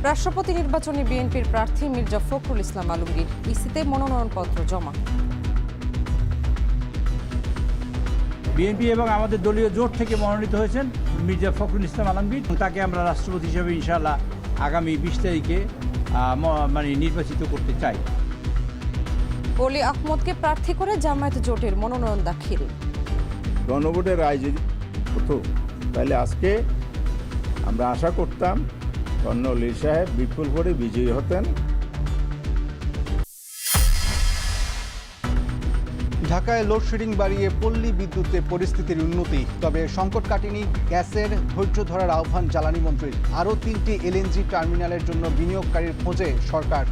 রাষ্ট্রপতি নির্বাচনে বিএনপির প্রার্থী মির্জা ফখরুল ইসলাম আলমগীর ইসিতে মনোনয়নপত্র জমা। বিএনপি এবং আমাদের দলীয় জোট থেকে মনোনীত হয়েছেন মির্জা ফখরুল ইসলাম আলমগীর। তাকে আমরা রাষ্ট্রপতি হিসেবে ইনশাআল্লাহ আগামী 20 তারিখে নির্বাচিত করতে চাই। অলি আহমদকে প্রার্থী করে জামায়াত জোটের মনোনয়ন দাখিল। গণভোটের রায় যদি হতো তাহলে আজকে আমরা আশা করতাম অলি সাহেব বিপুল ভোটে বিজয়ী হতেন। ঢাকায় লোডশেডিং বাড়িয়ে পল্লী বিদ্যুতের পরিস্থিতির উন্নতি, তবে সংকট কাটেনি গ্যাসের। ধৈর্য ধরার আহ্বান জ্বালানি মন্ত্রীর। আরও 3টি এলএনজি টার্মিনালের জন্য বিনিয়োগকারীর খোঁজে সরকার।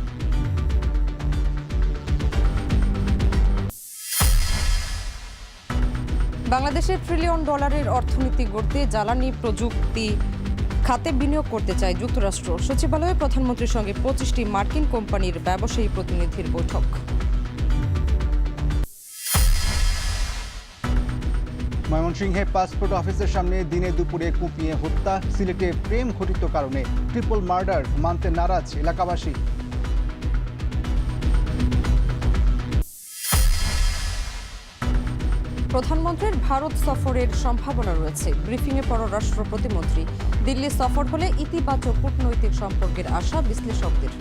বাংলাদেশের $1 ট্রিলিয়ন অর্থনীতি গড়তে জ্বালানি প্রযুক্তি খাতে বিনিয়োগ করতে চায় যুক্তরাষ্ট্র। সচিবালয়ে প্রধানমন্ত্রীর সঙ্গে 25টি মার্কিন কোম্পানির ব্যবসায়ী প্রতিনিধির বৈঠক। ময়মনসিংহে পাসপোর্ট অফিসের সামনে দিনে দুপুরে কুপিয়ে হত্যা। সিলেটে প্রেম ঘটিত কারণে ট্রিপল মার্ডার মানতে নারাজ এলাকাবাসী। প্রধানমন্ত্রীর ভারত সফরের সম্ভাবনা রয়েছে। ব্রিফিংয়ে পররাষ্ট্র প্রতিমন্ত্রী। দিল্লি সফর হলে ইতিবাচক কূটনৈতিক সম্পর্কের আশা বিশ্লেষকদের।